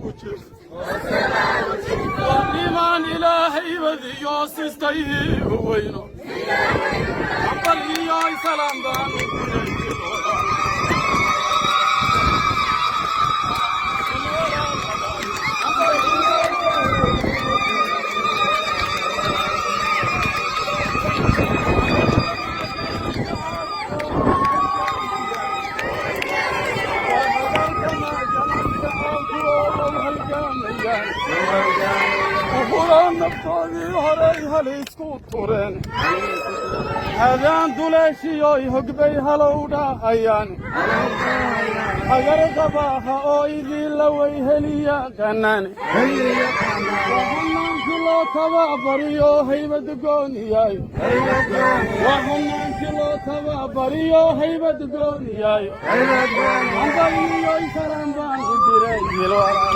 وجر والإيمان إلهي وذي يوسس طيب وينه عبر إياي سلام بانو وقرآن نبطاني هريها ليسكوتورين هذان دولاشي يويهق بيها لودا أيان أجر قباها أويذي لويه ليا كناني وهنان كلو تبابريو هيبة قونياي وهنان كلو تبابريو هيبة قونياي عندي يوي سلام بانو ديري يلوارا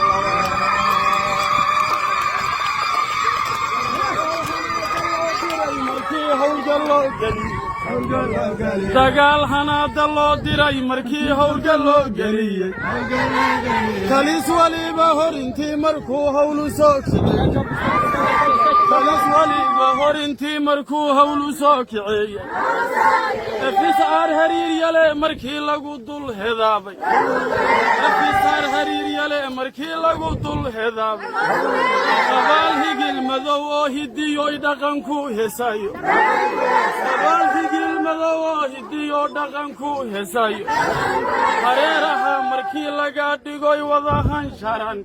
dagaal hanaada loo diray markii howlga loo geliyey talis waliba hor intii markuu howlu soo kiciyey efisaar hariir yale markii lagu dul hedaabay qabaal higil madow oo hidiyoy dhaqanku heesayo hareeraha markii laga dhigoy wadahan sharan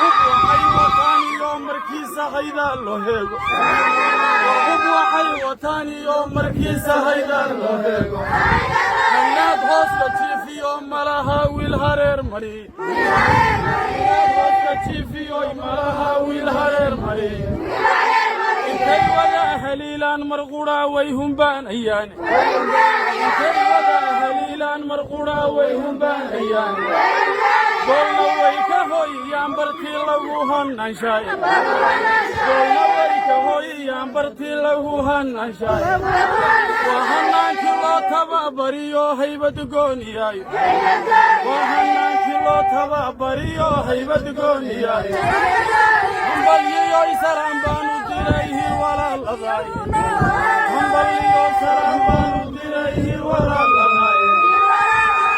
hub waxay wataan iyo markii sahayda loo heego hannaad hooska jiifiyo malaha wiil hareer mariy intay wada haliilaan marquraa way humbaanayaan goolna way ka hooyiyaan bartii lagu hananshaay waa hannaankii loo tababariyo haybad gooniyaayo hambalyiyoy salaan baanu dirayhi walaaladaay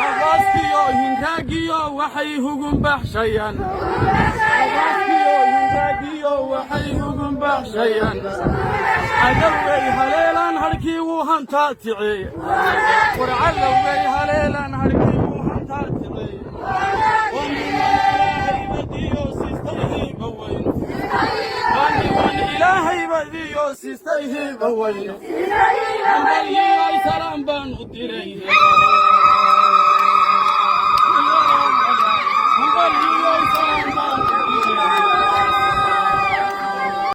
habaaskiyo hinraagiyo waxay hugun baxshayaan cadowgay haleelaan harkii wuu hantaa ticeeye warcadowgay haleelaan harkii wuu hantaa ticeeye ilaahay badiyo sistayhi bawayno hambalyiyoy salaan baanu diray